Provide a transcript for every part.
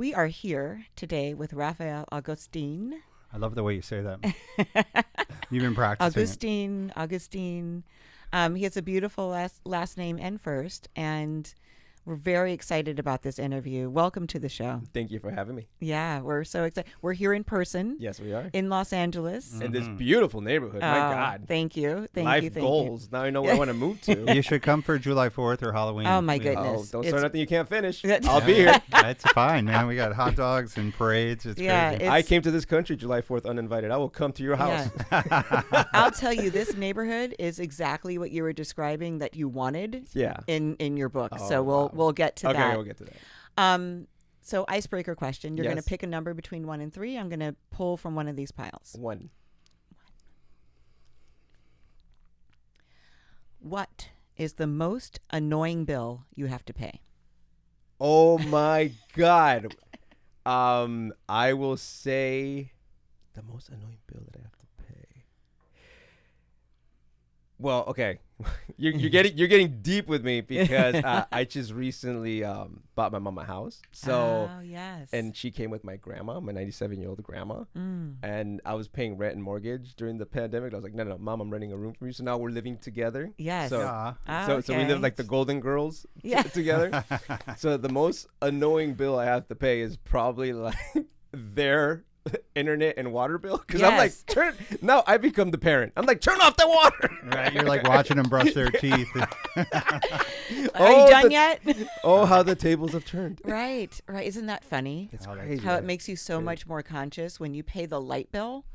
We are here today with Rafael Agustin. I love the way you say that. You've been practicing Augustine. He has a beautiful last name and first, and we're very excited about this interview. Welcome to the show. Thank you for having me. Yeah, we're so excited. We're here in person. Yes, we are. In Los Angeles. In this beautiful neighborhood. My God. Thank you. Life goals. Now I know where I want to move to. You should come for July 4th or Halloween. Oh, my goodness. Don't start nothing you can't finish. I'll be here. It's fine, man. We got hot dogs and parades. It's crazy. I came to this country July 4th uninvited. I will come to your house. Yeah. I'll tell you, this neighborhood is exactly what you were describing that you wanted in your book. So we'll get to that. Okay, we'll get to that. So icebreaker question. You're going to Yes. pick a number between 1 and 3. I'm going to pull from one of these piles. 1. What is the most annoying bill you have to pay? Oh my God. I will say the most annoying bill that I have to pay. Well, okay. You're getting deep with me because I just recently bought my mom a house. So yes. And she came with my grandma, my 97-year-old grandma. And I was paying rent and mortgage during the pandemic. I was like, no, Mom, I'm renting a room from you. So now we're living together. Yes. So, Yeah. so we live like the Golden Girls together. So the most annoying bill I have to pay is probably like their internet and water bill, because I'm like, now I become the parent. I'm like, turn off the water. Right, you're like watching them brush their teeth. Are you done yet? Oh, how the tables have turned. Right. Isn't that funny? It's crazy. How it makes you so much more conscious when you pay the light bill.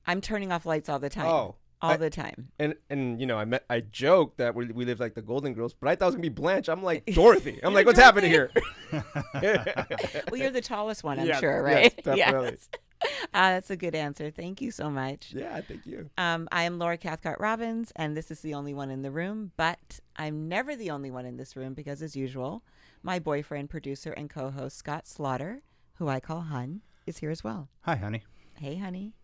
I'm turning off lights all the time. All the time. And you know, I joked that we live like the Golden Girls, but I thought it was gonna be Blanche. I'm like Dorothy. I'm like, what's happening here? Well, you're the tallest one, I'm Yes, sure, right? Yes, definitely. Yes. That's a good answer. Thank you so much. Yeah, thank you. I am Laura Cathcart Robbins, and this is The Only One in the Room, but I'm never the only one in this room because, as usual, my boyfriend, producer, and co-host Scott Slaughter, who I call Hun, is here as well. Hi, honey. Hey, honey.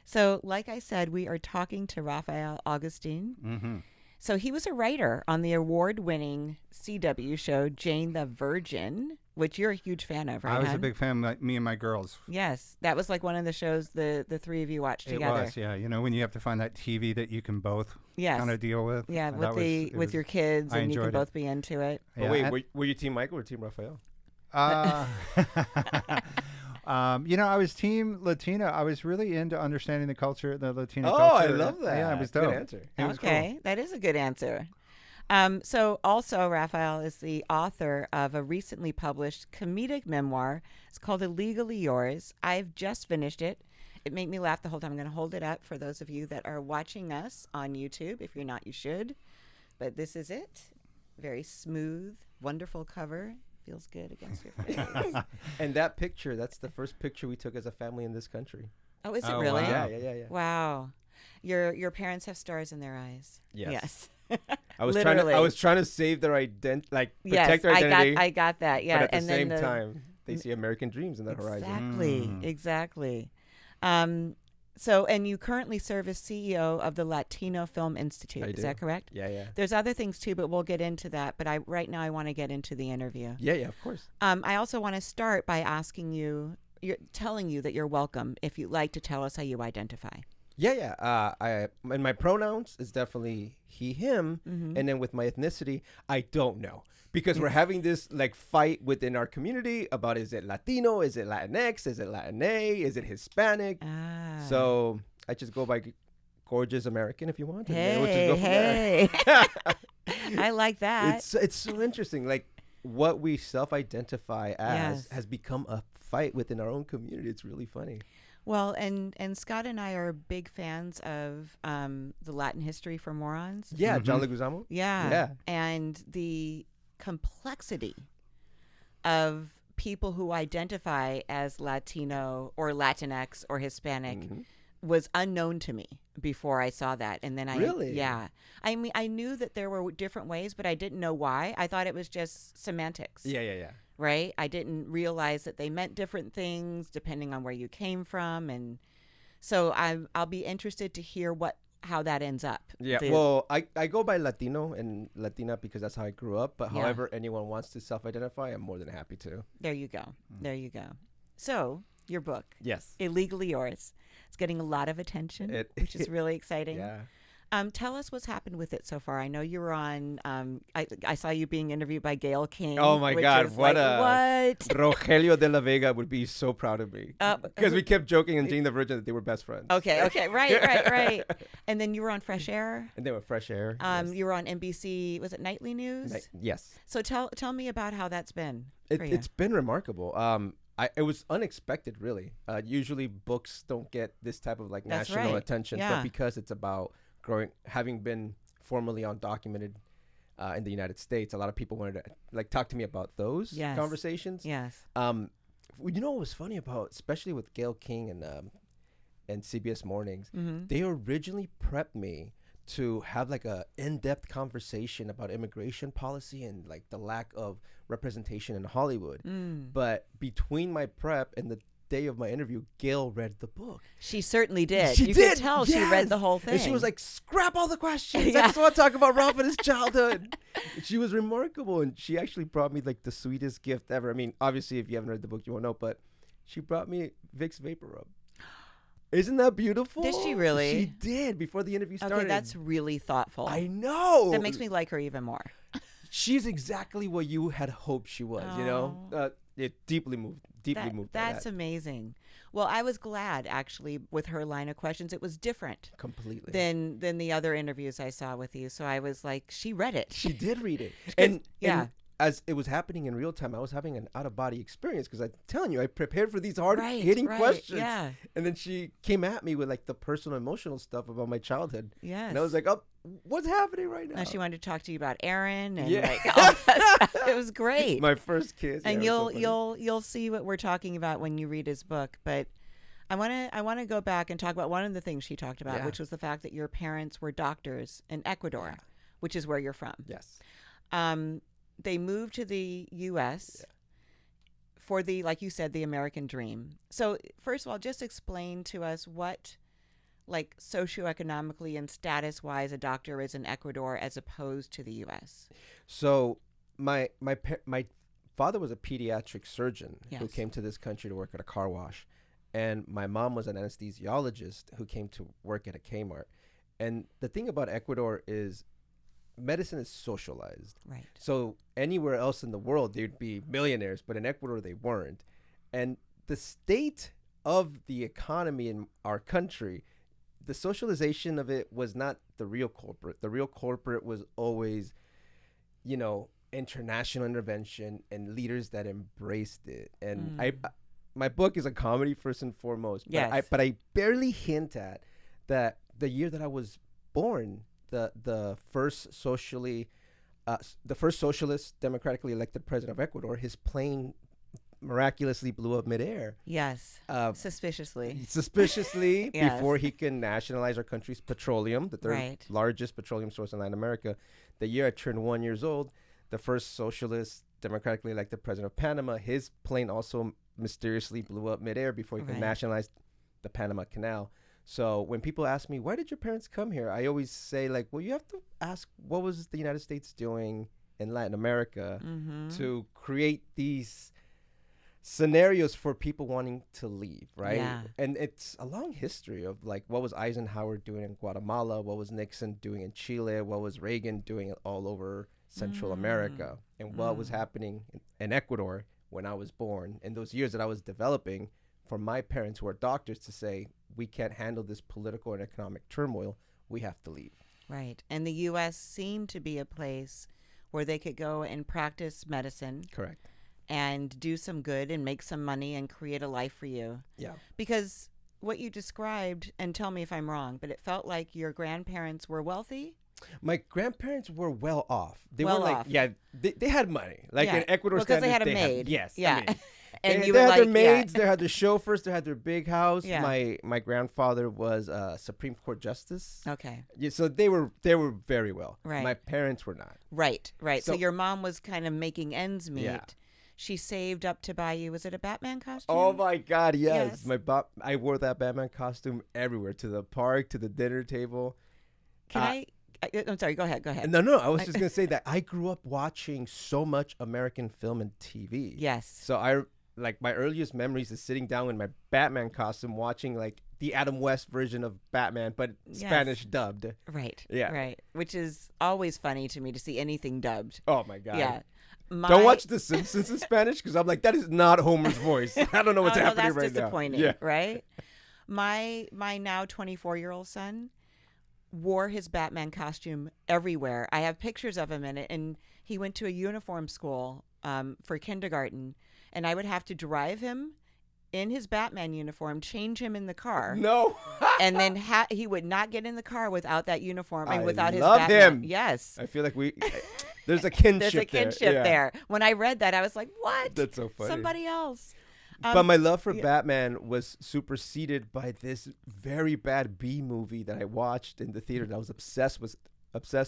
So, like I said, we are talking to Rafael Agustin. Mm-hmm. So he was a writer on the award-winning CW show Jane the Virgin, which you're a huge fan of, right? I was Hun? a big fan, like me and my girls. Yes, that was like one of the shows the three of you watched together. It was, yeah. You know, when you have to find that TV that you can both kind of deal with. Yeah, with your kids, and you can both be into it. But wait, were you Team Michael or Team Raphael? You know, I was Team Latina. I was really into understanding the culture, the Latina culture. culture. I love that. Yeah, it was dope. Good answer. It was cool. That is a good answer. So also, Raphael is the author of a recently published comedic memoir. It's called Illegally Yours. I've just finished it. It made me laugh the whole time. I'm going to hold it up for those of you that are watching us on YouTube. If you're not, you should. But this is it. Very smooth, wonderful cover. Feels good against your face. And that picture, that's the first picture we took as a family in this country. Oh, is it really? Wow. Yeah. Wow. Your parents have stars in their eyes. Yes. I was trying to save their identity, protect their identity. I got that. Yeah. But at the same time, they see American dreams in the horizon. Exactly. So, and you currently serve as CEO of the Latino Film Institute. I do. Is that correct? Yeah. There's other things too, but we'll get into that. But right now I want to get into the interview. Yeah, of course. I also want to start by asking you, telling you that you're welcome if you'd like to tell us how you identify. Yeah. And my pronouns is definitely he, him. Mm-hmm. And then with my ethnicity, I don't know. Because we're having this fight within our community about, is it Latino? Is it Latinx? Is it Latina? Is it Hispanic? So I just go by gorgeous American if you want. Hey. I like that. It's so interesting. Like what we self-identify as has become a fight within our own community. It's really funny. Well, and Scott and I are big fans of the Latin History for Morons. Yeah, John Leguizamo. Yeah. And the complexity of people who identify as Latino or Latinx or Hispanic was unknown to me before I saw that. And then I mean, I knew that there were different ways, but I didn't know why. I thought it was just semantics. Yeah. Right? I didn't realize that they meant different things depending on where you came from. And so I'll be interested to hear what how that ends up. Yeah, well, I go by Latino and Latina because that's how I grew up. But however anyone wants to self-identify, I'm more than happy to. There you go. There you go. So your book, Yes. Illegally Yours, it's getting a lot of attention, which is really exciting. Yeah. Tell us what's happened with it so far. I know you were on. I saw you being interviewed by Gayle King. Oh my God! What Rogelio de la Vega would be so proud of me because we kept joking in Jane the Virgin that they were best friends. Okay, right. And then you were on Fresh Air. And they were Fresh Air. Yes. You were on NBC. Was it Nightly News? Yes. So tell me about how that's been. It's been remarkable. It was unexpected, really. Usually books don't get this type of national attention, but because it's about having been formerly undocumented in the United States, a lot of people wanted to talk to me about those conversations. Yes. You know what was funny about, especially with Gayle King and CBS Mornings, they originally prepped me to have a in-depth conversation about immigration policy and the lack of representation in Hollywood. But between my prep and the day of my interview, Gayle read the book. She certainly did. You could tell she read the whole thing. And she was like, scrap all the questions. I just want to talk about Ralph and his childhood. She was remarkable. And she actually brought me the sweetest gift ever. I mean, obviously, if you haven't read the book, you won't know. But she brought me Vicks Vapor Rub. Isn't that beautiful? Did she really? She did before the interview started. Okay, that's really thoughtful. I know. That makes me like her even more. She's exactly what you had hoped she was, you know? It deeply moved moved. That's amazing. Well, I was glad, actually, with her line of questions. It was different. Completely. Than the other interviews I saw with you. So I was like, she read it. She did read it. And as it was happening in real time, I was having an out-of-body experience because I'm telling you, I prepared for these hard-hitting questions. Yeah. And then she came at me with the personal, emotional stuff about my childhood. Yes. And I was like, oh, what's happening right now? And she wanted to talk to you about Aaron and all that stuff. It was great. My first kiss. And you'll see what we're talking about when you read his book. But I want to go back and talk about one of the things she talked about, which was the fact that your parents were doctors in Ecuador, which is where you're from. Yes. They moved to the U.S. for like you said, the American dream. So first of all, just explain to us what, socioeconomically and status-wise, a doctor is in Ecuador as opposed to the U.S. So my father was a pediatric surgeon who came to this country to work at a car wash, and my mom was an anesthesiologist who came to work at a Kmart. And the thing about Ecuador is, medicine is socialized. Right. So anywhere else in the world, they'd be millionaires, but in Ecuador, they weren't. And the state of the economy in our country, the socialization of it was not the real culprit. The real culprit was always, international intervention and leaders that embraced it. And my book is a comedy first and foremost. But I barely hint at that the year that I was born, the first socialist democratically elected president of Ecuador, his plane miraculously blew up midair. Yes. Suspiciously. Before he can nationalize our country's petroleum, the third largest petroleum source in Latin America. The year I turned 1 year old, the first socialist democratically elected president of Panama, his plane also mysteriously blew up midair before he could nationalize the Panama Canal. So when people ask me, why did your parents come here? I always say, well, you have to ask, what was the United States doing in Latin America to create these scenarios for people wanting to leave, right? Yeah. And it's a long history of what was Eisenhower doing in Guatemala? What was Nixon doing in Chile? What was Reagan doing all over Central America? And what was happening in Ecuador when I was born, in those years that I was developing, for my parents who are doctors to say, we can't handle this political and economic turmoil, we have to leave. Right. And the U.S. seemed to be a place where they could go and practice medicine. Correct. And do some good and make some money and create a life for you. Yeah. Because what you described, and tell me if I'm wrong, but it felt like your grandparents were wealthy. My grandparents were well off. They well were off. They had money. In Ecuador, because they had a maid. Yes. Yeah. I mean, and they had their maids, they had their chauffeurs, they had their big house. Yeah. My grandfather was a Supreme Court justice. Okay. Yeah, so they were very well. Right. My parents were not. Right. So your mom was kind of making ends meet. Yeah. She saved up to buy you, was it a Batman costume? Oh my God, yes. I wore that Batman costume everywhere, to the park, to the dinner table. I'm sorry. Go ahead. No. I was just gonna say that I grew up watching so much American film and TV. Yes. So I like my earliest memories is sitting down in my Batman costume, watching like the Adam West version of Batman, but Spanish dubbed. Right. Yeah. Right. Which is always funny to me to see anything dubbed. Oh my god. Yeah. Don't watch The Simpsons in Spanish because I'm like, that is not Homer's voice. I don't know what's happening right now. That's disappointing. Yeah. Right. My now 24-year-old son wore his Batman costume everywhere. I have pictures of him in it, and he went to a uniform school for kindergarten, and I would have to drive him in his Batman uniform, change him in the car. No. And then he would not get in the car without that uniform and without his love Batman. him. Yes. I feel like there's a kinship There's a kinship Yeah. there. When I read that, I was like, what? That's so funny. Somebody else. But my love for Batman was superseded by this very bad B movie that I watched in the theater that I was obsessed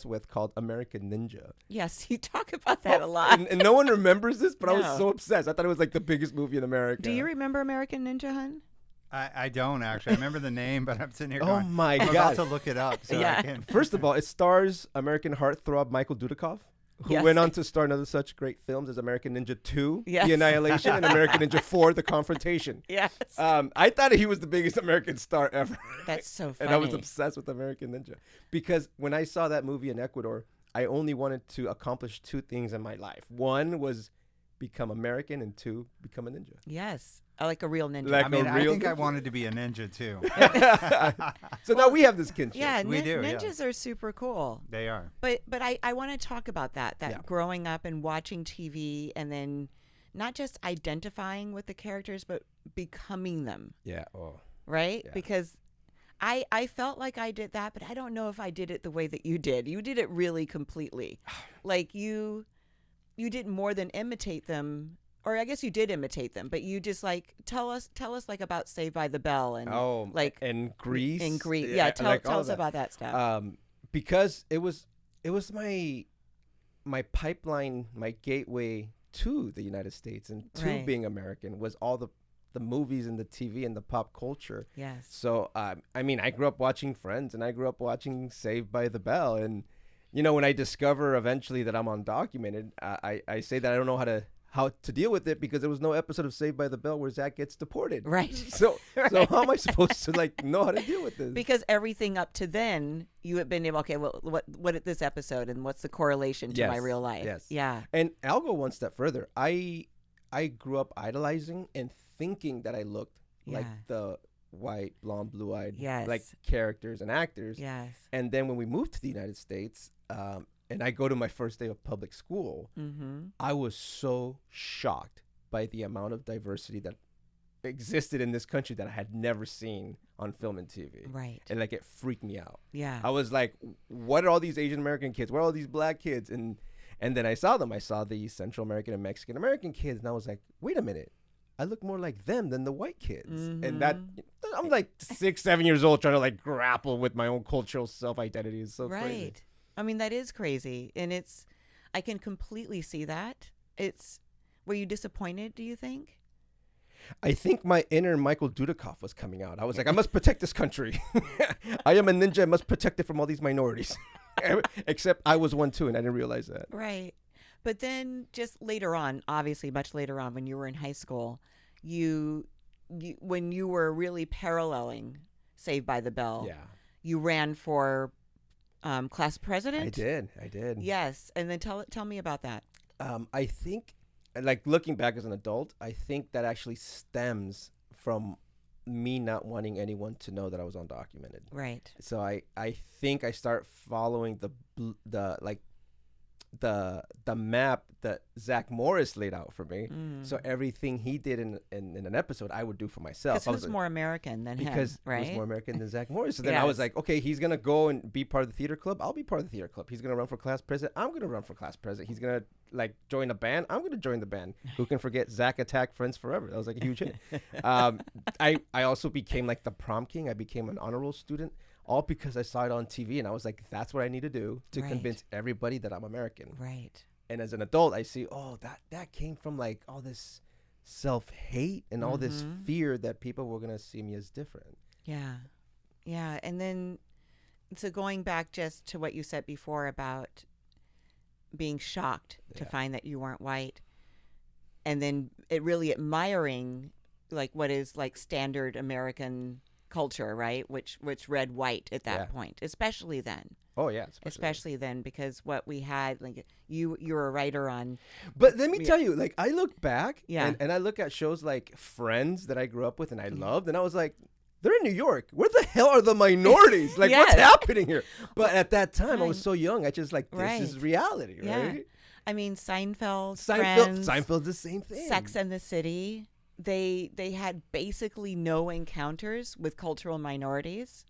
with called American Ninja. Yes, you talk about that a lot. And no one remembers this, but I was No. so obsessed. I thought it was like the biggest movie in America. Do you remember American Ninja, hun? I don't actually. I remember the name, but I'm sitting here Oh going, my I'm about God. to look it up. So Yeah. I can. First of all, it stars American heartthrob Michael Dudikoff, who Yes. went on to star in other such great films as American Ninja 2, Yes. The Annihilation, and American Ninja 4, The Confrontation. Yes. I thought he was the biggest American star ever. That's so funny. And I was obsessed with American Ninja. Because when I saw that movie in Ecuador, I only wanted to accomplish two things in my life. One was become American, and two, become a ninja. Yes. Like a real ninja. Like I mean, a I real think I ninja. wanted to be a ninja too. So now we have this kinship. yeah, We do, yeah. ninjas are super cool. They are. But I want to talk about that Yeah. growing up and watching TV and then not just identifying with the characters, but becoming them, Yeah. Oh. right? Yeah. Because I felt like I did that, but I don't know if I did it the way that you did. You did it really completely. Like you did more than imitate them. Or I guess you did imitate them, but you just like tell us like about Saved by the Bell and like and Grease. in Greece. Yeah, tell like all us that. about that stuff. Because it was my pipeline, my gateway to the United States and to Right. being American was all the movies and the TV and the pop culture. Yes. So I mean, I grew up watching Friends and I grew up watching Saved by the Bell, and you know, when I discover eventually that I'm undocumented, I say that I don't know how to deal with it because there was no episode of Saved by the Bell where Zach gets deported. Right. So how am I supposed to like know how to deal with this? Because everything up to then, you had been able, okay, well, what at this episode and what's the correlation to my Yes, real life? yes. Yeah. And I'll go one step further. I grew up idolizing and thinking that I looked like Yeah. the white, blonde, blue-eyed Yes. like characters and actors. Yes. And then when we moved to the United States, and I go to my first day of public school, Mm-hmm. I was so shocked by the amount of diversity that existed in this country that I had never seen on film and TV. Right. And like it freaked me out. Yeah. I was like, what are all these Asian American kids? What are all these black kids? And then I saw them. I saw the Central American and Mexican American kids, and I was like, wait a minute. I look more like them than the white kids. And that I'm like 6, 7 years old trying to like grapple with my own cultural self-identity. It's so right. crazy. I mean, that is crazy. And I can completely see that. Were you disappointed, do you think? I think my inner Michael Dudikoff was coming out. I was like, I must protect this country. I am a ninja. I must protect it from all these minorities. Except I was one too, and I didn't realize that. Right. But then just later on, obviously much later on when you were in high school, you when you were really paralleling Saved by the Bell, Yeah, you ran for class president? I did. Yes. And then tell me about that. I think, like looking back as an adult, I think that actually stems from me not wanting anyone to know that I was undocumented. Right. So I think I start following the map that Zach Morris laid out for me. So everything he did in an episode, I would do for myself. Because who's more American than him, Because right? he was more American than Zach Morris. So then I was Yes. like, okay, he's going to go and be part of the theater club. I'll be part of the theater club. He's going to run for class president. I'm going to run for class president. He's going to like join a band. I'm going to join the band. Who can forget Zach Attack Friends Forever? That was like a huge hit. I also became like the prom king. I became an honor roll student, all because I saw it on TV. And I was like, that's what I need to do to Right. convince everybody that I'm American. Right. And as an adult, I see, that came from like all this self-hate and all this fear that people were going to see me as different. Yeah. Yeah. And then So going back just to what you said before about being shocked to find that you weren't white, and then it really admiring like what is like standard American culture, right? Which read white at that point, especially then. Oh yeah, especially then, because what we had, like you're a writer on. But let me tell you, like I look back, Yeah. and I look at shows like Friends that I grew up with and I loved, and I was like, they're in New York. Where the hell are the minorities? Like, what's happening here? But at that time, I was so young. I just like, this is reality, right? I mean, Seinfeld, Friends, Seinfeld's the same thing. Sex and the City. They had basically no encounters with cultural minorities.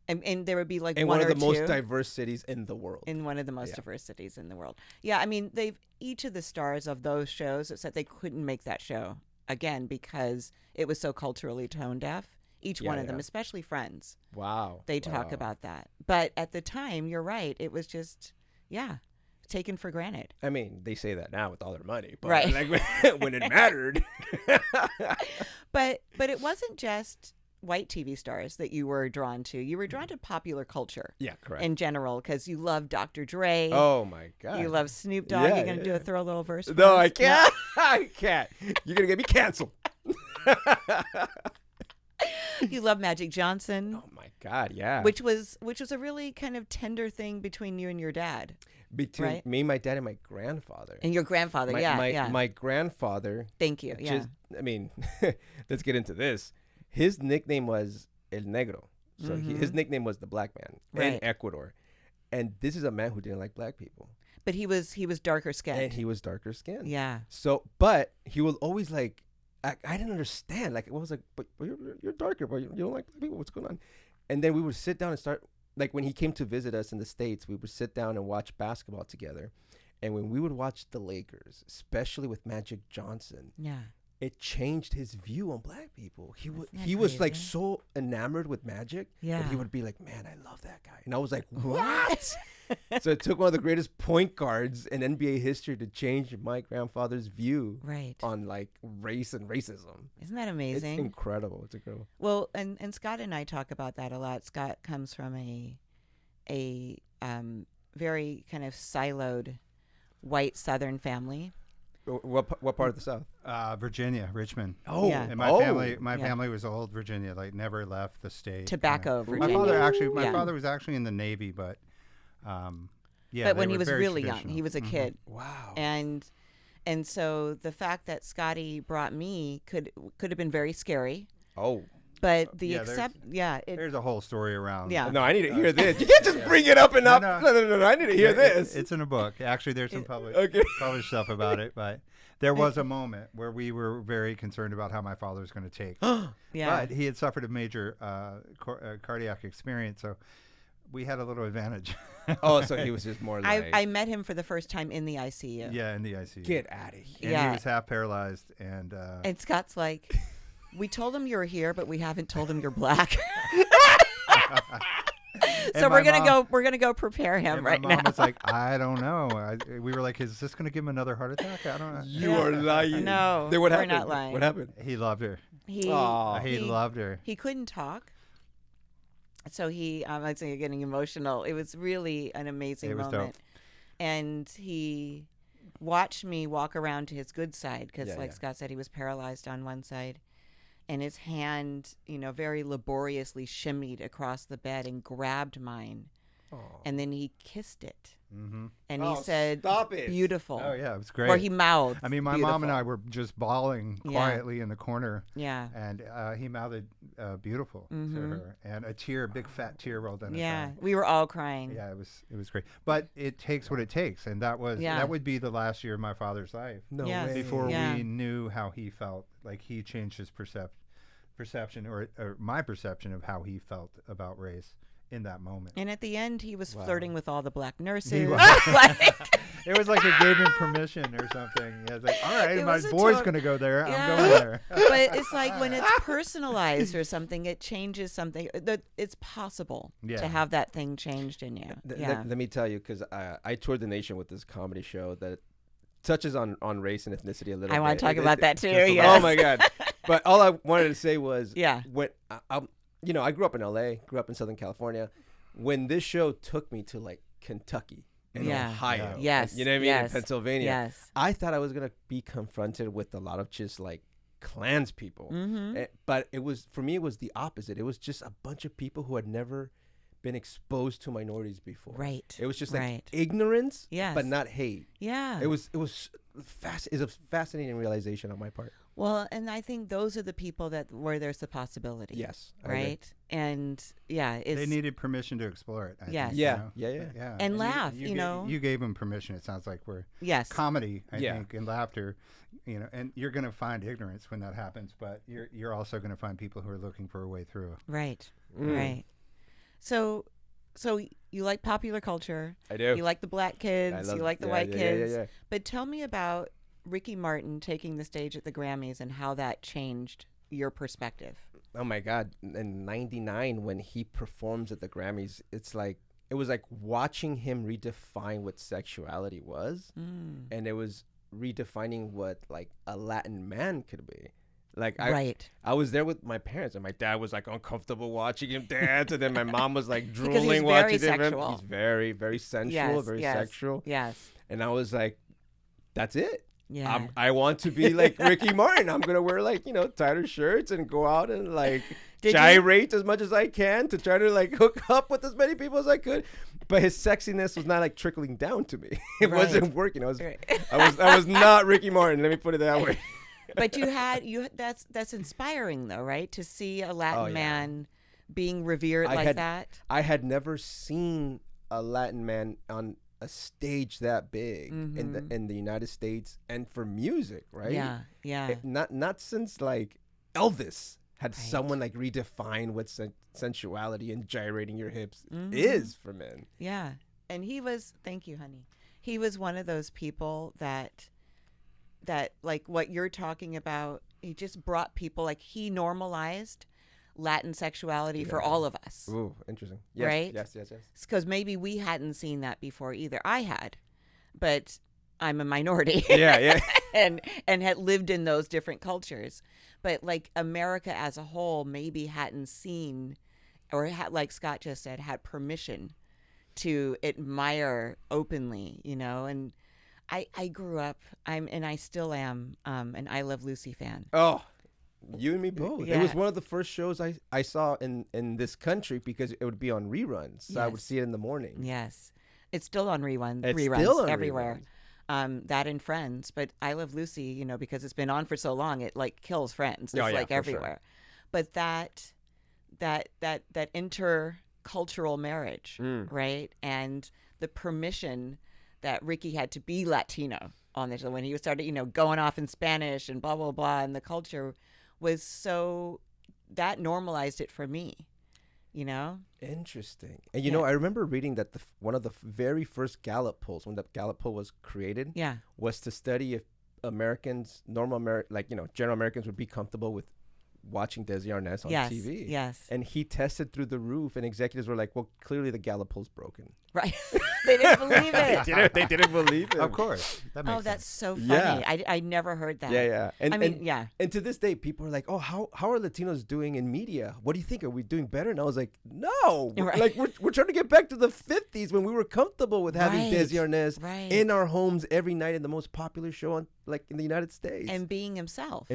And there would be like in one of or the two. most diverse cities in the world. In one of the most diverse cities in the world. Yeah, I mean, each of the stars of those shows said they couldn't make that show again because it was so culturally tone deaf. Each one of them, especially Friends. Wow. They talk about that. But at the time, you're right. It was just, taken for granted. I mean, they say that now with all their money. But right. Like, when it mattered. But it wasn't just white TV stars that you were drawn to. You were drawn to popular culture. Yeah, correct. In general, because you love Dr. Dre. Oh, my God. You love Snoop Dogg. You're going to throw a little verse? No, I can't. I can't. You're going to get me canceled. You love Magic Johnson. Oh my God, yeah. Which was a really kind of tender thing between you and your dad. Between me, my dad, and my grandfather. And your grandfather, my grandfather. Thank you. Yeah. I mean, let's get into this. His nickname was El Negro, so his nickname was the Black Man in Ecuador, and this is a man who didn't like black people. But he was darker skinned. And he was darker skinned. Yeah. So, but he was always like. I didn't understand. Like, it was like, but you're darker, but you don't like black people. What's going on? And then we would sit down and start, like, when he came to visit us in the States, we would sit down and watch basketball together. And when we would watch the Lakers, especially with Magic Johnson, it changed his view on black people. He was like so enamored with Magic that he would be like, man, I love that guy. And I was like, what? So it took one of the greatest point guards in NBA history to change my grandfather's view on like race and racism. Isn't that amazing? It's incredible. It's incredible. Well, and Scott and I talk about that a lot. Scott comes from a very kind of siloed white Southern family. What part of the South? Virginia, Richmond. Oh, yeah. And my family was old Virginia, like never left the state. Tobacco, Virginia. My father was actually in the Navy, but but when he was really young, he was a kid. Wow. And so the fact that Scotty brought me could have been very scary. Oh. But there's a whole story around. Yeah. No, I need to hear this. You can't just bring it up and up. No. I need to hear this. It's in a book. Actually, there's some published stuff about it. But there was a moment where we were very concerned about how my father was going to take. But he had suffered a major cardiac experience, so we had a little advantage. Oh, so he was just more like... I met him for the first time in the ICU. Yeah, in the ICU. Get out of here. And he was half paralyzed. And Scott's like... We told him you were here, but we haven't told him you're black. So we're gonna go prepare him right now. My mom was like, I don't know. We were like, is this gonna give him another heart attack? I don't know. You are lying. No, then we're not lying. What happened? He loved her. He loved her. He couldn't talk, so I'd say you're getting emotional. It was really an amazing moment, dope. And he watched me walk around to his good side because, Scott said, he was paralyzed on one side. And his hand, very laboriously shimmied across the bed and grabbed mine. Aww. And then he kissed it. Mm-hmm. And he said, "Stop it." Beautiful. Oh, yeah, it was great. Or he mouthed. I mean, my mom and I were just bawling quietly in the corner. Yeah. And he mouthed beautiful to her. And a big fat tear rolled down his eye. We were all crying. Yeah, it was great. But it takes what it takes. And that would be the last year of my father's life. No way. Before we knew how he felt. Like, he changed his perception or my perception of how he felt about race in that moment. And at the end, he was flirting with all the black nurses. It was like it gave him permission or something. He was like, all right, my boy's going to go there. I'm going there. But it's like when it's personalized or something, it changes something. It's possible to have that thing changed in you. Let me tell you, because I toured the nation with this comedy show that touches on race and ethnicity a little bit. I want to talk about that too. Yes. Oh, my God. But all I wanted to say was, when I grew up in LA, grew up in Southern California. when this show took me to like Kentucky and Ohio, yes, you know what I mean, and Pennsylvania, yes, I thought I was gonna be confronted with a lot of just like Klans people, but it was for me. It was the opposite. It was just a bunch of people who had never been exposed to minorities before. Right. It was just like ignorance, yes, but not hate. Yeah. It was it's a fascinating realization on my part. Well, and I think those are the people where there's the possibility. Yes. Right. And they needed permission to explore it. I yes. think, yeah. Yeah. And laugh, you gave them permission. It sounds like we're comedy, I think, and laughter, and you're going to find ignorance when that happens, but you're also going to find people who are looking for a way through. Right. Right. So you like popular culture. I do. You like the black kids. You like the white kids. Yeah. But tell me about Ricky Martin taking the stage at the Grammys and how that changed your perspective. Oh my God. In 99, when he performs at the Grammys, it was like watching him redefine what sexuality was. And it was redefining what like a Latin man could be. Like I was there with my parents, and my dad was like uncomfortable watching him dance, and then my mom was like drooling watching him. He's very, very sensual, very sexual. Yes. And I was like, that's it. Yeah. I want to be like Ricky Martin. I'm gonna wear like tighter shirts and go out and like gyrate as much as I can to try to like hook up with as many people as I could. But his sexiness was not like trickling down to me. It wasn't working. I was not Ricky Martin. Let me put it that way. But that's inspiring though, right? To see a Latin man being revered that. I had never seen a Latin man on a stage that big in the United States, and for music, right? Yeah. Not since like Elvis had someone like redefine what sensuality and gyrating your hips is for men. Yeah. And thank you, honey. He was one of those people that like what you're talking about, he just brought people, like he normalized Latin sexuality for all of us. Ooh, interesting. Yes, right? Yes. Because maybe we hadn't seen that before either. I had, but I'm a minority. Yeah. and had lived in those different cultures. But like America as a whole maybe hadn't seen, or like Scott just said, had permission to admire openly, and I grew up, and I still am, an I Love Lucy fan. Oh, you and me both. Yeah. It was one of the first shows I saw in this country because it would be on reruns. So I would see it in the morning. Yes. It's still on reruns still on everywhere. That and Friends. But I Love Lucy, because it's been on for so long, it like kills Friends. It's everywhere. Sure. But that intercultural marriage, right? And the permission that Ricky had to be Latino on this, when he started, going off in Spanish and blah, blah, blah. And the culture was so, that normalized it for me, Interesting. And, I remember reading that one of the very first Gallup polls, when the Gallup poll was created, was to study if Americans, general Americans would be comfortable with watching Desi Arnaz on TV. Yes. And he tested through the roof, and executives were like, well, clearly the Gallup poll's broken. Right. They didn't believe it. They didn't believe it. Of course. That makes sense. That's so funny. Yeah. I never heard that. Yeah. And to this day, people are like, oh, how are Latinos doing in media? What do you think? Are we doing better? And I was like, no. Right. Like, we're trying to get back to the 50s when we were comfortable with having Desi Arnaz in our homes every night in the most popular show in the United States. And being himself.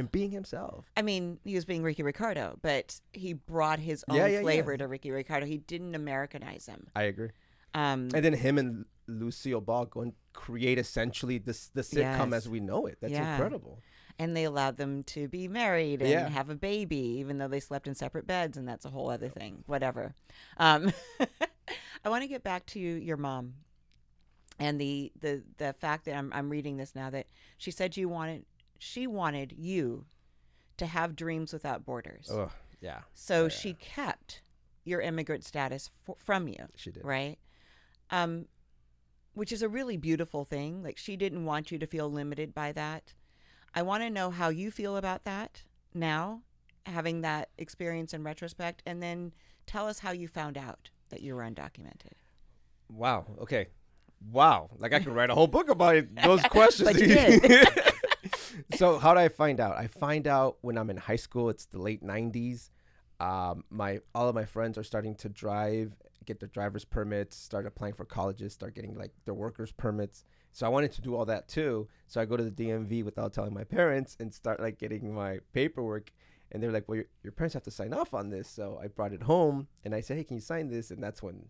I mean, he was being Ricky Ricardo, but he brought his own flavor to Ricky Ricardo. He didn't Americanize him. I agree. And then him and Lucille Ball go and create essentially the sitcom as we know it. That's incredible. And they allowed them to be married and have a baby, even though they slept in separate beds, and that's a whole other thing. Whatever. I want to get back to your mom and the fact that I'm reading this now, that she said she wanted you to have dreams without borders. Oh, yeah. So she kept your immigrant status from you. She did. Right? Which is a really beautiful thing. Like, she didn't want you to feel limited by that. I want to know how you feel about that now, having that experience in retrospect, and then tell us how you found out that you were undocumented. Wow. Okay. Wow. Like, I could write a whole book about those questions. But you did. So how did I find out? I find out when I'm in high school. It's the late 90s. All of my friends are starting to drive, get their driver's permits, start applying for colleges, start getting like their workers permits. So I wanted to do all that too. So I go to the DMV without telling my parents and start like getting my paperwork. And they're like, well, your parents have to sign off on this. So I brought it home and I said, hey, can you sign this? And that's when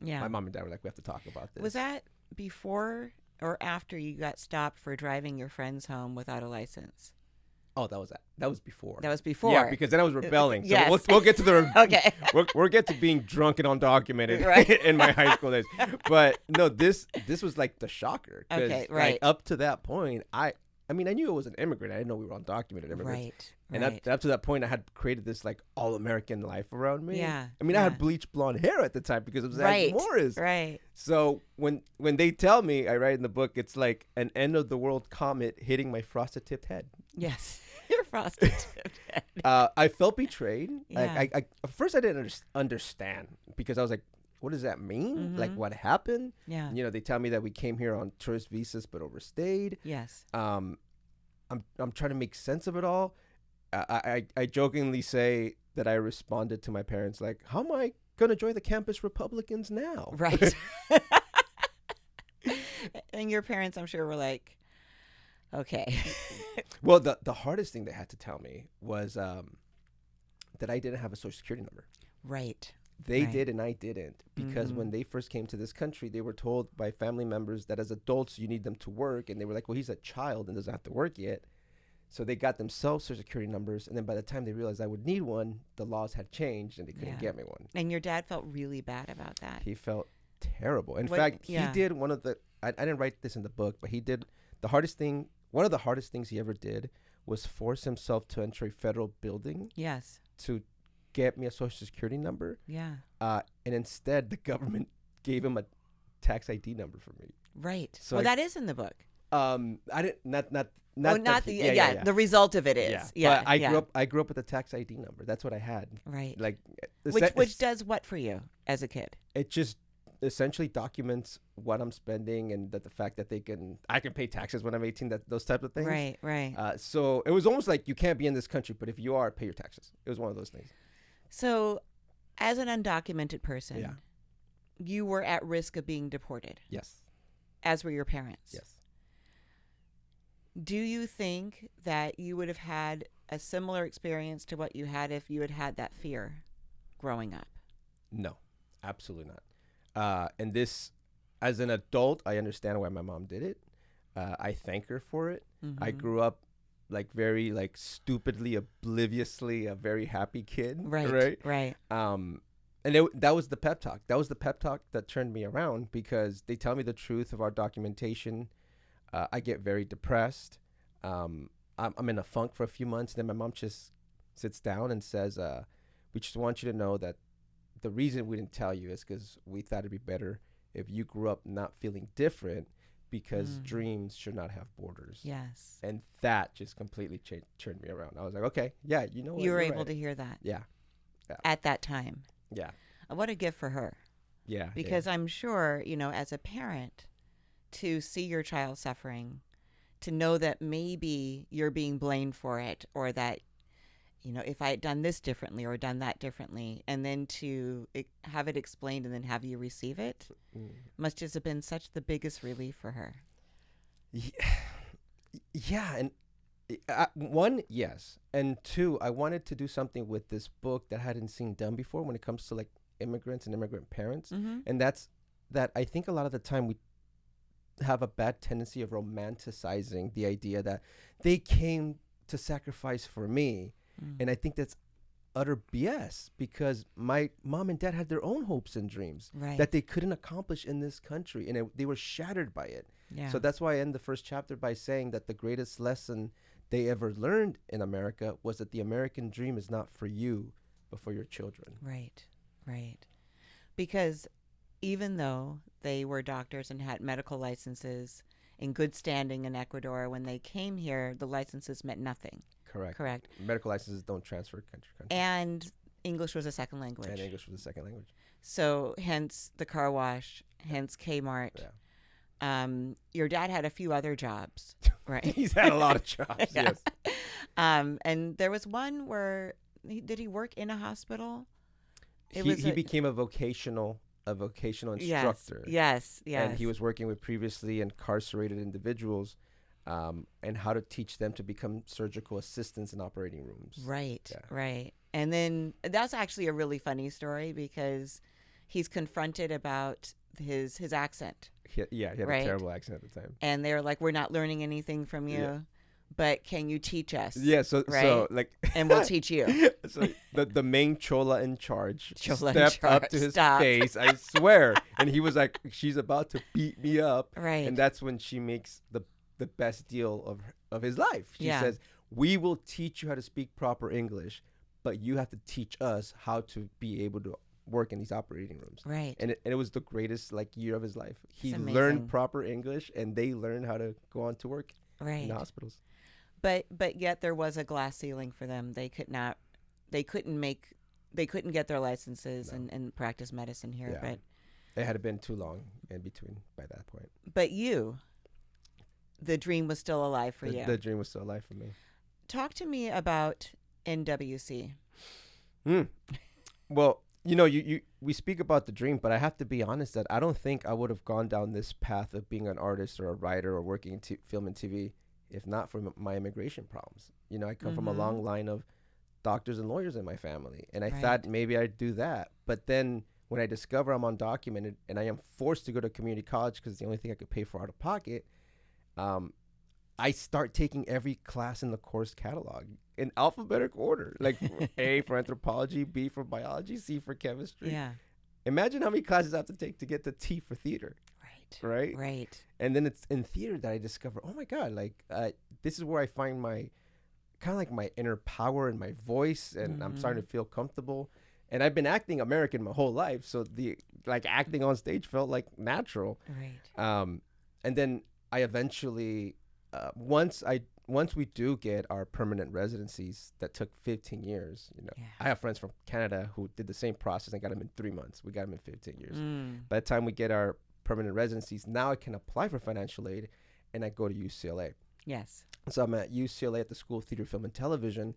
my mom and dad were like, we have to talk about this. Was that before or after you got stopped for driving your friends home without a license? Oh, that was before. That was before. Yeah, because then I was rebelling. So yes. we'll get to the okay. We'll get to being drunk and undocumented right. in my high school days. But no, this was like the shocker. Okay, right. Like, up to that point, I mean, I knew I was an immigrant. I didn't know we were undocumented immigrants. Right. And up to that point, I had created this like all-American life around me. Yeah. I mean, I had bleached blonde hair at the time because of Zach Morris. Right. So when they tell me, I write in the book, it's like an end of the world comet hitting my frosted-tipped head. Yes. Your frosted-tipped head. I felt betrayed. Yeah. Like I at first I didn't understand because I was like, what does that mean? Mm-hmm. Like what happened? Yeah. You know, they tell me that we came here on tourist visas but overstayed. Yes. I'm trying to make sense of it all. I jokingly say that I responded to my parents like, how am I going to join the campus Republicans now? Right. And your parents, I'm sure, were like, okay. Well, the hardest thing they had to tell me was that I didn't have a social security number. Right. They did and I didn't, because when they first came to this country, they were told by family members that as adults, you need them to work. And they were like, well, he's a child and doesn't have to work yet. So they got themselves social security numbers. And then by the time they realized I would need one, the laws had changed and they couldn't get me one. And your dad felt really bad about that. He felt terrible. In fact, he did one of the, I didn't write this in the book, but he did the hardest thing. One of the hardest things he ever did was force himself to enter a federal building. Yes. To get me a social security number. Yeah. And instead the government gave him a tax ID number for me. Right. So well, that is in the book. I didn't the result of it is. Yeah. But I grew up with a tax ID number. That's what I had. Right. Like which does what for you as a kid? It just essentially documents what I'm spending and that the fact that I can pay taxes when I'm 18, those types of things. Right, right. So it was almost like you can't be in this country, but if you are, pay your taxes. It was one of those things. So as an undocumented person, you were at risk of being deported. Yes. As were your parents. Yes. Do you think that you would have had a similar experience to what you had if you had had that fear growing up? No, absolutely not. And this, as an adult, I understand why my mom did it. I thank her for it. Mm-hmm. I grew up like very like stupidly, obliviously a very happy kid. Right. And that was the pep talk. That was the pep talk that turned me around, because they tell me the truth of our documentation. I get very depressed. I'm in a funk for a few months. Then my mom just sits down and says, we just want you to know that the reason we didn't tell you is because we thought it'd be better if you grew up not feeling different, because dreams should not have borders. Yes. And that just completely turned me around. I was like, okay, yeah, you know what? You were able to hear that. Yeah. At that time. Yeah. What a gift for her. Yeah. Because I'm sure, as a parent, to see your child suffering, to know that maybe you're being blamed for it, or that, if I had done this differently or done that differently, and then to have it explained and then have you receive it, must just have been such the biggest relief for her. Yeah. And one, yes. And two, I wanted to do something with this book that I hadn't seen done before when it comes to like immigrants and immigrant parents. Mm-hmm. And that's that I think a lot of the time we have a bad tendency of romanticizing the idea that they came to sacrifice for me. And I think that's utter BS, because my mom and dad had their own hopes and dreams that they couldn't accomplish in this country, and they were shattered by it. Yeah. So that's why I end the first chapter by saying that the greatest lesson they ever learned in America was that the American dream is not for you, but for your children. Right. Because even though they were doctors and had medical licenses in good standing in Ecuador, when they came here, the licenses meant nothing. Correct. Medical licenses don't transfer country. And English was a second language. So hence the car wash, hence Kmart. Yeah. Your dad had a few other jobs, right? He's had a lot of jobs, yes. And there was one where, did he work in a hospital? He became a vocational a vocational instructor. Yes. And he was working with previously incarcerated individuals, and how to teach them to become surgical assistants in operating rooms. Right. And then that's actually a really funny story because he's confronted about his accent. He had a terrible accent at the time. And they're like, we're not learning anything from you, but can you teach us? Yeah, so like, and we'll teach you. So the main chola in charge stepped up to his face, I swear, and he was like, she's about to beat me up. Right. And that's when she makes the best deal of his life. She says, we will teach you how to speak proper English, but you have to teach us how to be able to work in these operating rooms. Right. And it was the greatest year of his life. He learned proper English, and they learned how to go on to work in the hospitals. But yet there was a glass ceiling for them. They couldn't get their licenses and practice medicine here. But it had been too long in between by that point. But the dream was still alive for you. The dream was still alive for me. Talk to me about NWC. Well, we speak about the dream, but I have to be honest that I don't think I would have gone down this path of being an artist or a writer or working in film and TV if not for my immigration problems. I come from a long line of doctors and lawyers in my family, and I thought maybe I'd do that. But then when I discover I'm undocumented and I am forced to go to community college because it's the only thing I could pay for out of pocket, I start taking every class in the course catalog in alphabetical order, like A for anthropology, B for biology, C for chemistry. Yeah. Imagine how many classes I have to take to get to T for theater. Right. And then it's in theater that I discover, oh my God, this is where I find my kind of like my inner power and my voice, and I'm starting to feel comfortable. And I've been acting American my whole life, so the acting on stage felt like natural. Right. And then I eventually, once we do get our permanent residencies that took 15 years, I have friends from Canada who did the same process and got them in 3 months. We got them in 15 years. By the time we get our permanent residencies, now I can apply for financial aid, and I go to UCLA. Yes. So I'm at UCLA at the School of Theater, Film, and Television.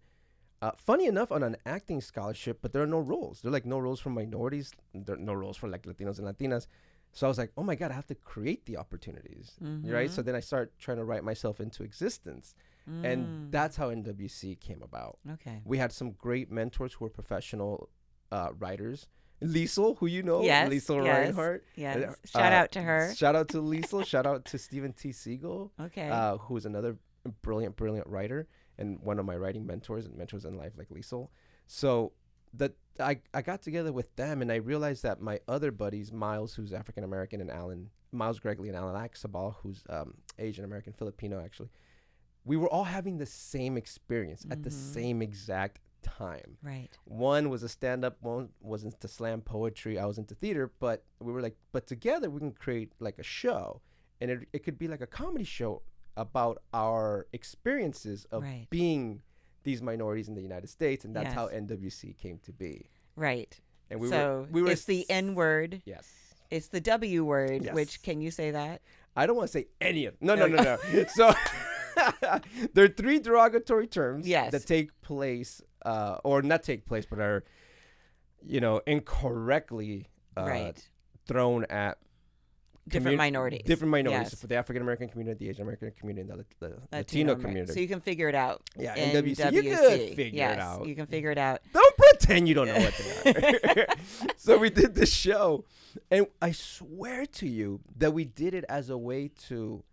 Funny enough, on an acting scholarship, but there are no rules. There are no rules for minorities. There are no rules for Latinos and Latinas. So I was like, oh my God, I have to create the opportunities, right? So then I start trying to write myself into existence. And that's how NWC came about. Okay. We had some great mentors who were professional writers. Liesel, who you know, yes, Liesel yes, Reinhardt. Yes. Shout out to her. Shout out to Liesel. Shout out to Stephen T. Siegel, okay, who is another brilliant writer and one of my writing mentors in life, like Liesel. So I got together with them, and I realized that my other buddies, Miles, who's African American, and Miles Gregley and Alan Axabal, who's Asian American Filipino, actually, we were all having the same experience at the same exact time. Right. One was a stand-up, one was into slam poetry, I was into theater, but we were like, but together we can create like a show, and it could be like a comedy show about our experiences of being these minorities in the United States, and that's how NWC came to be. Right. And we were it's the N word. Yes. It's the W word, which, can you say that? I don't want to say any of No. So there are 3 derogatory terms that take place, or not take place, but are, incorrectly thrown at different minorities. Yes. For the African American community, the Asian American community, and the Latino community. So you can figure it out. Yeah, NWC. You can figure it out. You can figure it out. Don't pretend you don't know what they are. So we did this show, and I swear to you that we did it as a way to,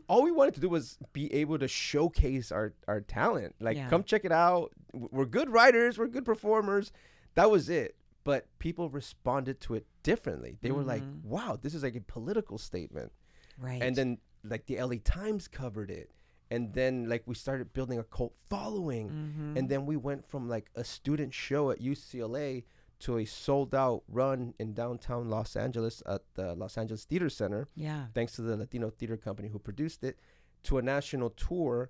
all we wanted to do was be able to showcase our talent. Come check it out. We're good writers. We're good performers. That was it. But people responded to it differently. They were like, wow, this is like a political statement. Right. And then the LA Times covered it. And then we started building a cult following. And then we went from a student show at UCLA to a sold out run in downtown Los Angeles at the Los Angeles Theater Center. Yeah. Thanks to the Latino theater company who produced it, to a national tour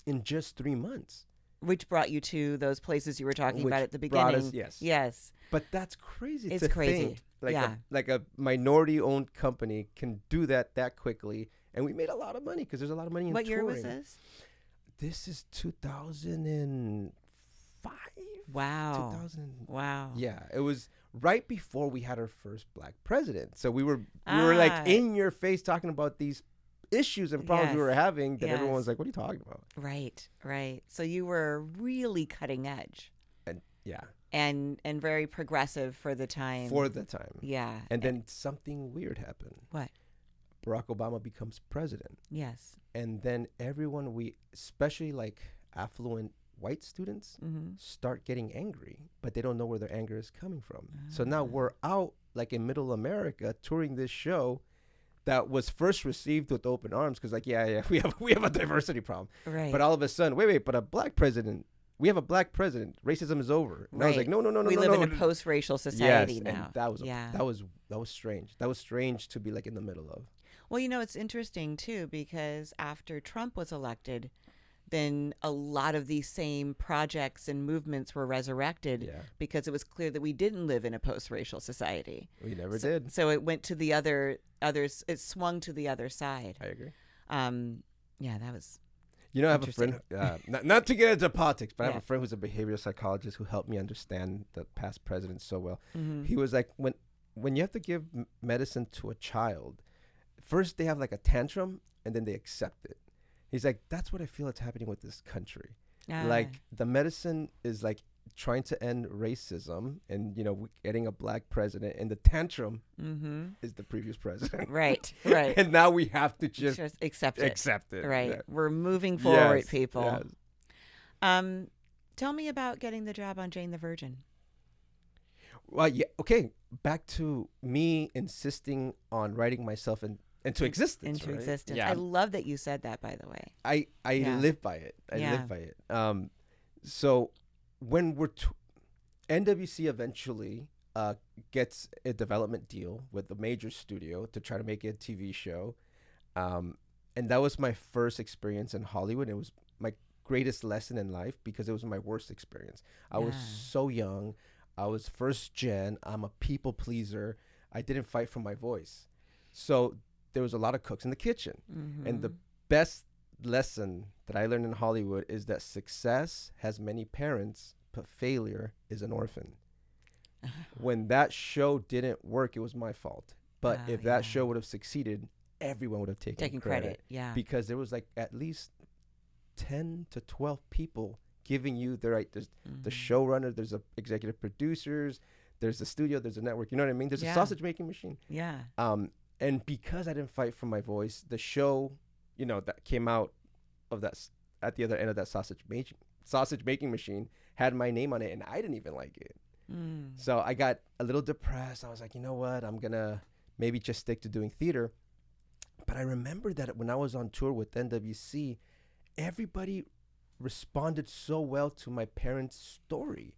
in just 3 months. Which brought you to those places you were talking about at the beginning. Yes. But that's crazy. It's crazy. Like a minority-owned company can do that quickly, and we made a lot of money because there's a lot of money in touring. What year was this? This is 2005. Wow. 2000. Wow. Yeah, it was right before we had our first black president. So we were like in your face talking about these issues and problems we were having that everyone was like, what are you talking about? Right, right. So you were really cutting edge. And yeah. And very progressive for the time. Yeah. And then something weird happened. What? Barack Obama becomes president. Yes. And then everyone, especially like affluent white students, start getting angry, but they don't know where their anger is coming from. So now we're out like in middle America touring this show that was first received with open arms because like, we have a diversity problem. Right. But all of a sudden, wait, but we have a black president. Racism is over. And I was like, no. We live in a post-racial society now. And that was strange. That was strange to be like in the middle of. Well, it's interesting too because after Trump was elected, then a lot of these same projects and movements were resurrected because it was clear that we didn't live in a post-racial society. We never did. So it went to the others. It swung to the other side. I agree. That was. I have a friend, not to get into politics, but I have a friend who's a behavioral psychologist who helped me understand the past presidents so well. He was like, when you have to give medicine to a child, first they have like a tantrum and then they accept it. He's like, that's what I feel it's happening with this country. Like the medicine is like trying to end racism and, getting a black president, and the tantrum is the previous president. Right. And now we have to just accept it. Right. Yeah. We're moving forward, people. Yes. Tell me about getting the job on Jane the Virgin. Well, yeah. Okay. Back to me insisting on writing myself into existence. Into right? existence. Yeah. I love that you said that, by the way. I live by it. I live by it. So when NWC eventually gets a development deal with a major studio to try to make it a TV show, and that was my first experience in Hollywood. It was my greatest lesson in life because it was my worst experience. I was so young. I was first gen. I'm a people pleaser. I didn't fight for my voice. So there was a lot of cooks in the kitchen. And the best lesson that I learned in Hollywood is that success has many parents, but failure is an orphan. When that show didn't work, it was my fault. But if that show would have succeeded, everyone would have taken credit. Yeah. Because there was like at least 10 to 12 people giving you there's the showrunner, there's executive producers, there's the studio, there's a network. You know what I mean? There's a sausage making machine. Yeah. And because I didn't fight for my voice, the show, that came out of that at the other end of that sausage making machine had my name on it, and I didn't even like it. So I got a little depressed. I was like, you know what? I'm gonna maybe just stick to doing theater. But I remember that when I was on tour with NWC, everybody responded so well to my parents' story.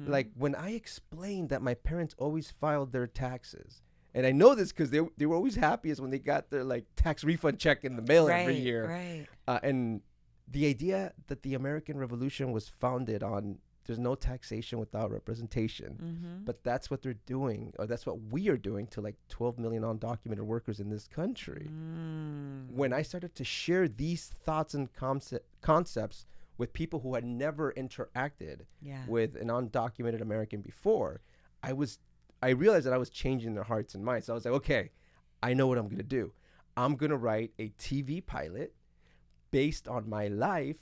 Like when I explained that my parents always filed their taxes. And I know this because they were always happiest when they got their like tax refund check in the mail every year. Right. And the idea that the American Revolution was founded on there's no taxation without representation. But that's what they're doing, or that's what we are doing to like 12 million undocumented workers in this country. When I started to share these thoughts and concepts with people who had never interacted with an undocumented American before, I realized that I was changing their hearts and minds. So I was like, okay, I know what I'm going to do. I'm going to write a TV pilot based on my life,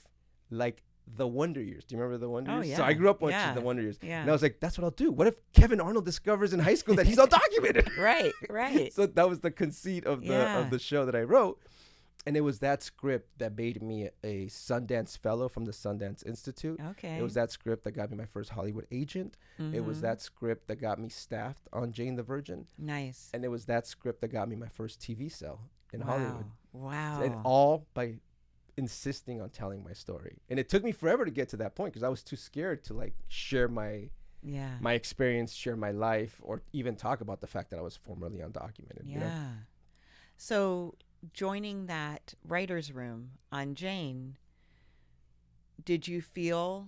like the Wonder Years. Do you remember the Wonder Years? Yeah. So I grew up watching the Wonder Years. Yeah. And I was like, that's what I'll do. What if Kevin Arnold discovers in high school that he's undocumented? Right. So that was the conceit of the show that I wrote. And it was that script that made me a Sundance Fellow from the Sundance Institute. Okay. It was that script that got me my first Hollywood agent. It was that script that got me staffed on Jane the Virgin. Nice. And it was that script that got me my first TV cell in Hollywood. Wow. And all by insisting on telling my story. And it took me forever to get to that point because I was too scared to like share my experience, share my life, or even talk about the fact that I was formerly undocumented. Yeah. You know? So joining that writer's room on Jane, did you feel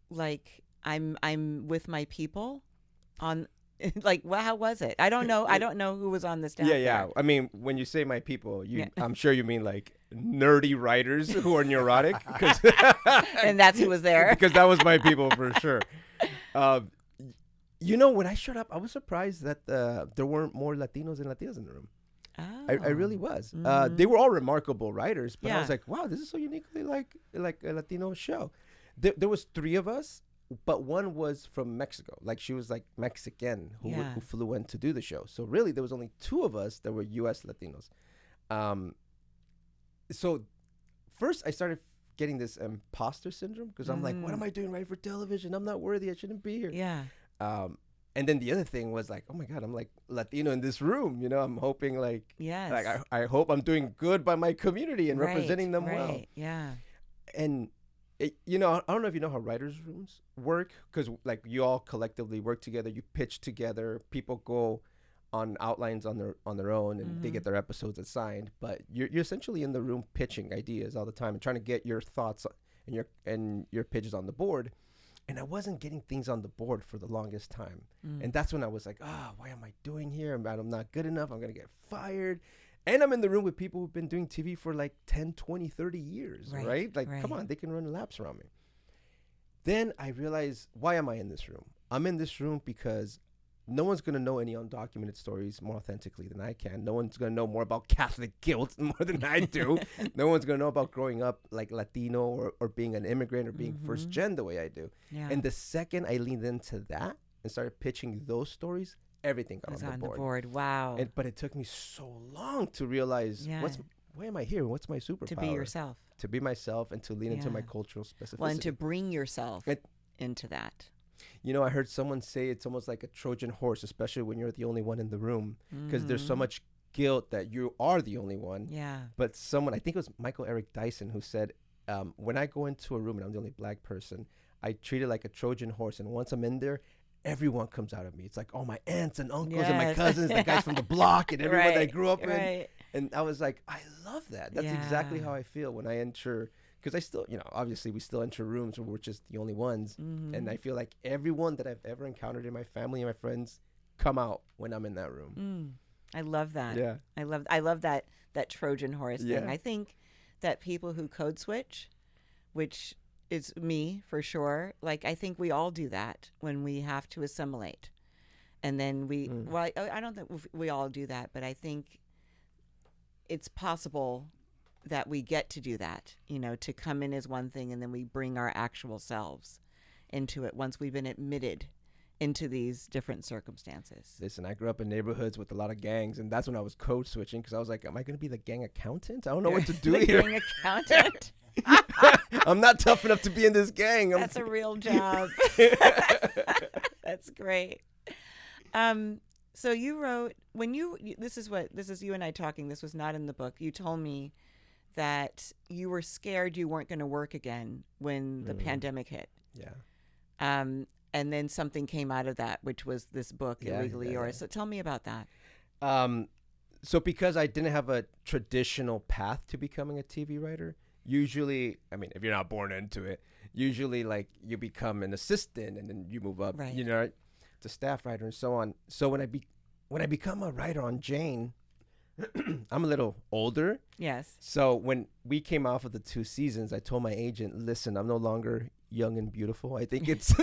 like I'm with my people on Like, well, how was it? I don't know. I don't know who was on the staff. Yeah. I mean, when you say my people, I'm sure you mean like nerdy writers who are neurotic. And that's who was there. Because that was my people for sure. When I showed up, I was surprised that there weren't more Latinos and Latinas in the room. Oh. I really was. They were all remarkable writers, but I was like, wow, this is so uniquely like a Latino show. There was 3 of us, but one was from Mexico. Like she was like Mexican who flew in to do the show. So really there was only 2 of us that were U.S. Latinos. So first I started getting this imposter syndrome because I'm like, what am I doing writing for television? I'm not worthy. I shouldn't be here. Yeah. And then the other thing was like, oh my God, I'm like Latino in this room. I'm hoping like I hope I'm doing good by my community and representing them well. Yeah. And I don't know if you know how writers' rooms work, because like you all collectively work together, you pitch together, people go on outlines on their own, and they get their episodes assigned. But you're essentially in the room pitching ideas all the time and trying to get your thoughts and your pitches on the board. And I wasn't getting things on the board for the longest time. And that's when I was like, why am I doing here? I'm not good enough. I'm going to get fired. And I'm in the room with people who've been doing TV for like 10, 20, 30 years, right? Like, come on, they can run laps around me. Then I realized, why am I in this room? I'm in this room because no one's going to know any undocumented stories more authentically than I can. No one's going to know more about Catholic guilt more than I do. No one's going to know about growing up like Latino or being an immigrant or being first gen the way I do. Yeah. And the second I leaned into that and started pitching those stories, everything got on the board. Wow. But it took me so long to realize why am I here? What's my superpower? To be yourself. To be myself and to lean into my cultural specificity. Well, and to bring yourself into that. I heard someone say it's almost like a Trojan horse, especially when you're the only one in the room, because there's so much guilt that you are the only one. Yeah. But someone, I think it was Michael Eric Dyson, who said, when I go into a room and I'm the only Black person, I treat it like a Trojan horse. And once I'm in there, everyone comes out of me. It's like all my aunts and uncles and my cousins, the guys from the block and everyone that I grew up in. And I was like, I love that. That's exactly how I feel when I enter. Because I still, obviously we still enter rooms where we're just the only ones. And I feel like everyone that I've ever encountered in my family and my friends come out when I'm in that room. I love that. Yeah. I love that Trojan horse thing. I think that people who code switch, which is me for sure, like I think we all do that when we have to assimilate. And then well, I don't think we all do that, but I think it's possible that we get to do that, to come in as one thing and then we bring our actual selves into it once we've been admitted into these different circumstances. Listen, I grew up in neighborhoods with a lot of gangs, and that's when I was code switching because I was like, am I going to be the gang accountant? I don't know what to do here. Gang accountant? I'm not tough enough to be in this gang. That's a real job. That's great. So you wrote, this is you and I talking, this was not in the book. You told me that you were scared you weren't going to work again when the pandemic hit. Yeah. And then something came out of that, which was this book, Illegally Yours. So tell me about that. So because I didn't have a traditional path to becoming a TV writer, usually, I mean, if you're not born into it, usually like you become an assistant and then you move up, to staff writer and so on. So when I become a writer on Jane, I'm a little older. Yes. So when we came off of the 2 seasons, I told my agent, listen, I'm no longer young and beautiful. I think it's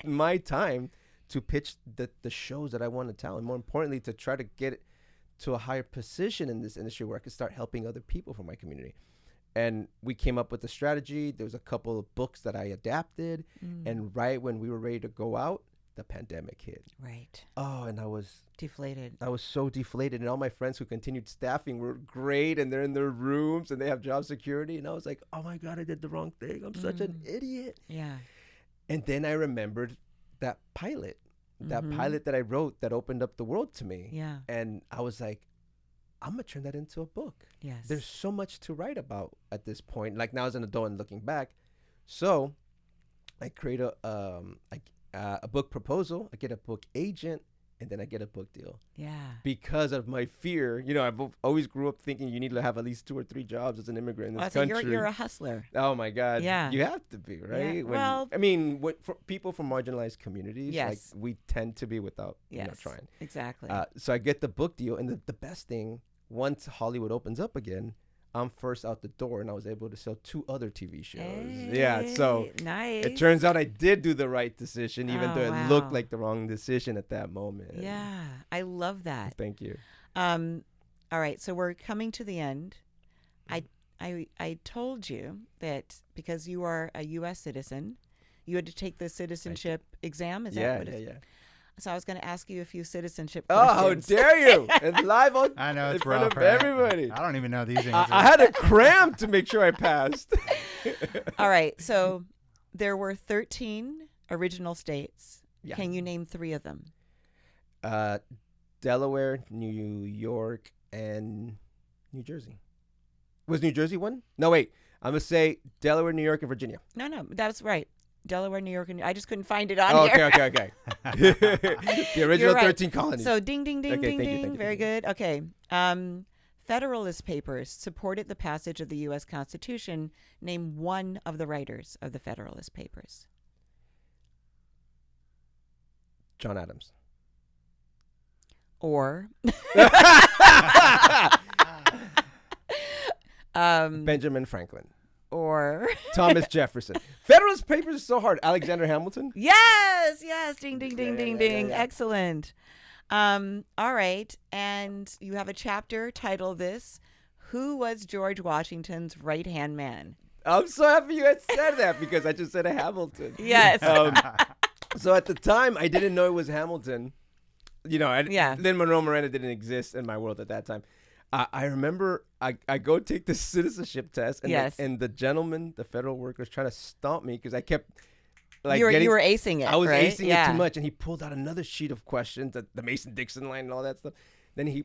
my time to pitch the shows that I want to tell, and more importantly, to try to get it to a higher position in this industry where I could start helping other people from my community. And we came up with a strategy. There was a couple of books that I adapted, and right when we were ready to go out, the pandemic hit. Right. Oh, and I was deflated. I was so deflated, and all my friends who continued staffing were great, and they're in their rooms, and they have job security, and I was like, oh my God, I did the wrong thing. I'm such an idiot. Yeah. And then I remembered that pilot that I wrote that opened up the world to me. Yeah. And I was like, I'm going to turn that into a book. Yes. There's so much to write about at this point, like now as an adult and looking back. So I create a book proposal. I get a book agent, and then I get a book deal. Yeah. Because of my fear, I've always grew up thinking you need to have at least 2 or 3 jobs as an immigrant in this country. You're a hustler. Oh my God. Yeah. You have to be, right? Yeah. For people from marginalized communities, yes, we tend to be without trying. Exactly. So I get the book deal, and the best thing, once Hollywood opens up again, I'm first out the door, and I was able to sell 2 other TV shows. So nice. It turns out I did do the right decision, even though it looked like the wrong decision at that moment. Yeah, I love that. Thank you. All right, so we're coming to the end. I told you that because you are a U.S. citizen, you had to take the citizenship exam. Is that what it is? Yeah. So I was going to ask you a few citizenship questions. Oh, how dare you! It's live on I know, it's in front rough, of right? everybody. I don't even know these answers. I had a cram to make sure I passed. All right. So there were 13 original states. Yeah. Can you name 3 of them? Delaware, New York, and New Jersey. Was New Jersey one? No, wait. I'm going to say Delaware, New York, and Virginia. No, that's right. Delaware, New York, and I just couldn't find it on here. Okay. The original 13 colonies. So ding, ding. Thank you. Very good. Okay. Federalist Papers supported the passage of the U.S. Constitution. Name one of the writers of the Federalist Papers. John Adams. Or Benjamin Franklin. Or Thomas Jefferson. Federalist Papers is so hard. Alexander Hamilton. Yes. Ding, ding. Yeah. Excellent. All right. And you have a chapter titled this, Who Was George Washington's Right-Hand Man? I'm so happy you had said that because I just said Hamilton. Yes. So at the time, I didn't know it was Hamilton. Lin-Manuel Miranda didn't exist in my world at that time. I remember I go take the citizenship test, and the gentleman, the federal worker, was trying to stomp me because I kept you were acing it. I was right? acing it too much, and he pulled out another sheet of questions, the Mason-Dixon line and all that stuff. Then he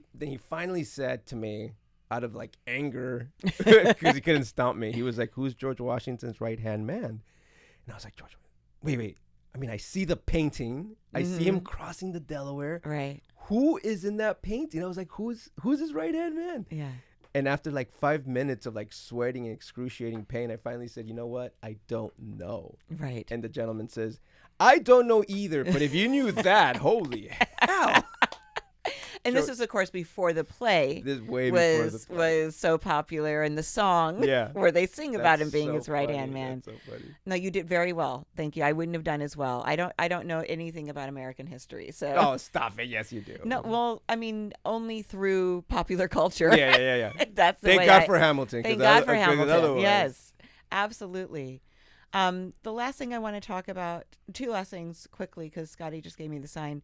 finally said to me, out of like anger, because he couldn't stomp me, he was like, "Who's George Washington's right-hand man?" And I was like, "George, wait. I mean, I see the painting. I see him crossing the Delaware. Right. Who is in that painting?" I was like, who's his right-hand man? Yeah. And after like 5 minutes of like sweating and excruciating pain, I finally said, "You know what? I don't know." Right. And the gentleman says, "I don't know either, but if you knew that, holy hell." And this was, of course, before the play was so popular, and the song where they sing about him being his right-hand man. That's so funny. No, you did very well. Thank you. I wouldn't have done as well. I don't know anything about American history. So. Oh, stop it. Yes, you do. No, well, I mean, only through popular culture. Yeah. That's the Thank way God for Hamilton. Thank God for Hamilton. Yes, absolutely. The last thing I want to talk about, 2 last things quickly, because Scotty just gave me the sign.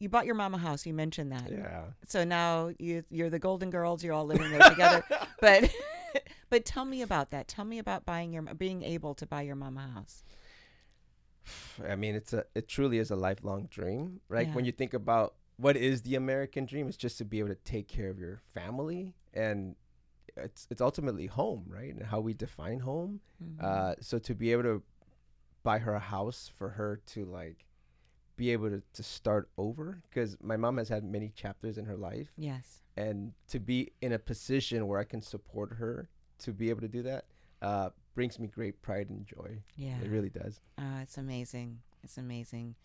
You bought your mama house. You mentioned that. Yeah. So now you're the Golden Girls. You're all living there together. But tell me about that. Tell me about being able to buy your mama house. I mean, it truly is a lifelong dream, right? Yeah. When you think about what is the American dream, it's just to be able to take care of your family, and it's ultimately home, right? And how we define home. Mm-hmm. So to be able to buy her a house for her to like be able to start over, because my mom has had many chapters in her life. Yes. And to be in a position where I can support her to be able to do that brings me great pride and joy. Yeah. It really does. It's amazing. It's amazing.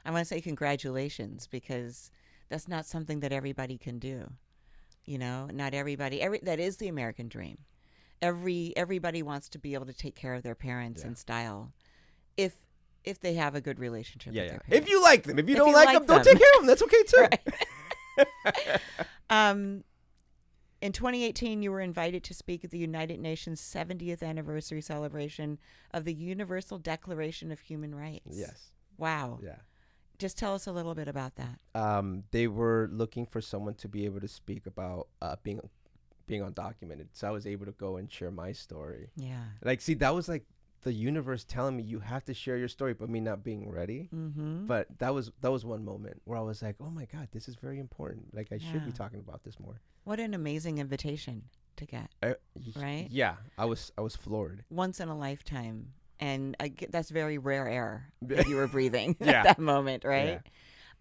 I want to say congratulations, because that's not something that everybody can do. Not everybody. That is the American dream. Everybody wants to be able to take care of their parents in style, if they have a good relationship with their parents. If you like them. If you don't like them, don't take care of them. That's okay too. Right. In 2018, you were invited to speak at the United Nations 70th anniversary celebration of the Universal Declaration of Human Rights. Yes. Wow. Yeah. Just tell us a little bit about that. They were looking for someone to be able to speak about being undocumented. So I was able to go and share my story. Yeah. See, that was like the universe telling me you have to share your story, but me not being ready. Mm-hmm. But that was one moment where I was like, oh my God, this is very important. I should be talking about this more. What an amazing invitation to get, right? Yeah, I was floored. Once in a lifetime, and that's very rare air that you were breathing at that moment, right?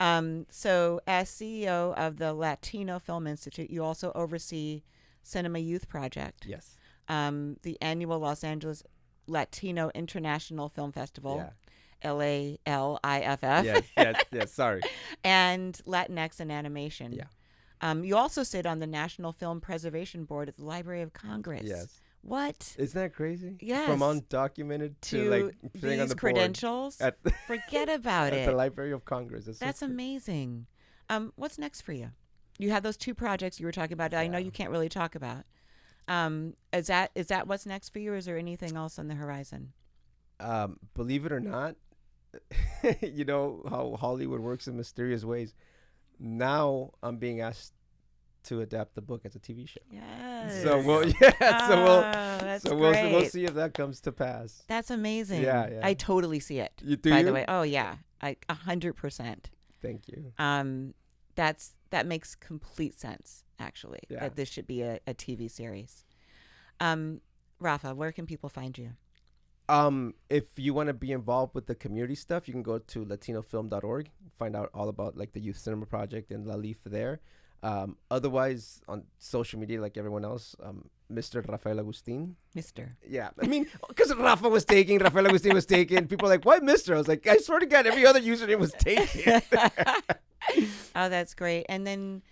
So as CEO of the Latino Film Institute, you also oversee Cinema Youth Project. Yes. The annual Los Angeles Latino International Film Festival, LALIFF. Yes. Sorry. And Latinx in Animation. Yeah. You also sit on the National Film Preservation Board at the Library of Congress. Yes. What? Isn't that crazy? Yes. From undocumented to like sitting these on the credentials. board Forget about at it. the Library of Congress. That's amazing. What's next for you? You have those 2 projects you were talking about that I know you can't really talk about. Is that what's next for you, or is there anything else on the horizon? Believe it or not, you know how Hollywood works in mysterious ways. Now I'm being asked to adapt the book as a TV show. Yes. So we'll we'll see if that comes to pass. That's amazing. Yeah. I totally see it. By the way, oh yeah, 100%. Thank you. That makes complete sense, actually. Yeah. That this should be a TV series. Rafa, where can people find you? If you want to be involved with the community stuff, you can go to latinofilm.org, find out all about like the Youth Cinema Project and La Lif there. Otherwise, on social media, like everyone else, Mr. Rafael Agustin. Mr. Yeah. I mean, because Rafael Agustin was taken. People are like, why Mr.? I was like, I swear to God, every other username was taken. Oh, that's great. And then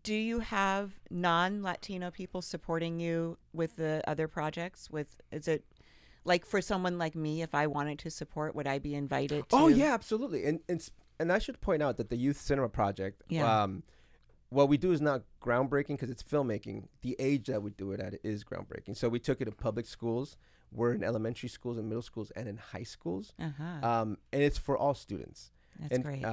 do you have non-Latino people supporting you with the other projects? Is it like for someone like me, if I wanted to support, would I be invited to? Oh, yeah, absolutely. And I should point out that the Youth Cinema Project, what we do is not groundbreaking because it's filmmaking. The age that we do it at is groundbreaking. So we took it to public schools. We're in elementary schools and middle schools and in high schools. And it's for all students. That's great.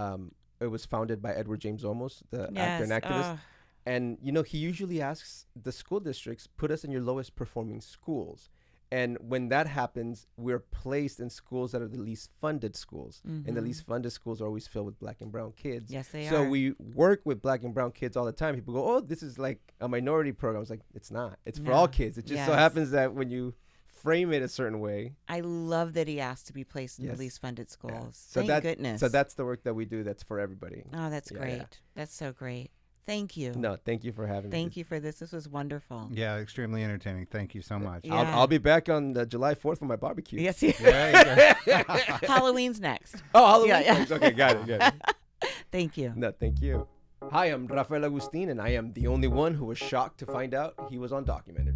It was founded by Edward James Olmos, the actor and activist. And, you know, he usually asks the school districts, put us in your lowest performing schools. And when that happens, we're placed in schools that are the least funded schools. And the least funded schools are always filled with Black and brown kids. Yes, they are. So we work with Black and brown kids all the time. People go, oh, this is like a minority program. It's like, it's not. It's for all kids. It just so happens that when you frame it a certain way. I love that he asked to be placed in the least funded schools. Yeah. Thank goodness. So that's the work that we do that's for everybody. Oh, that's great. Yeah. That's so great. Thank you. No, thank you for having me. Thank you for this. This was wonderful. Yeah, extremely entertaining. Thank you so much. Yeah. I'll be back on July 4th for my barbecue. Yes, Halloween's next. Oh, Halloween's next. Okay, got it. Thank you. No, thank you. Hi, I'm Rafael Agustin, and I am the only one who was shocked to find out he was undocumented.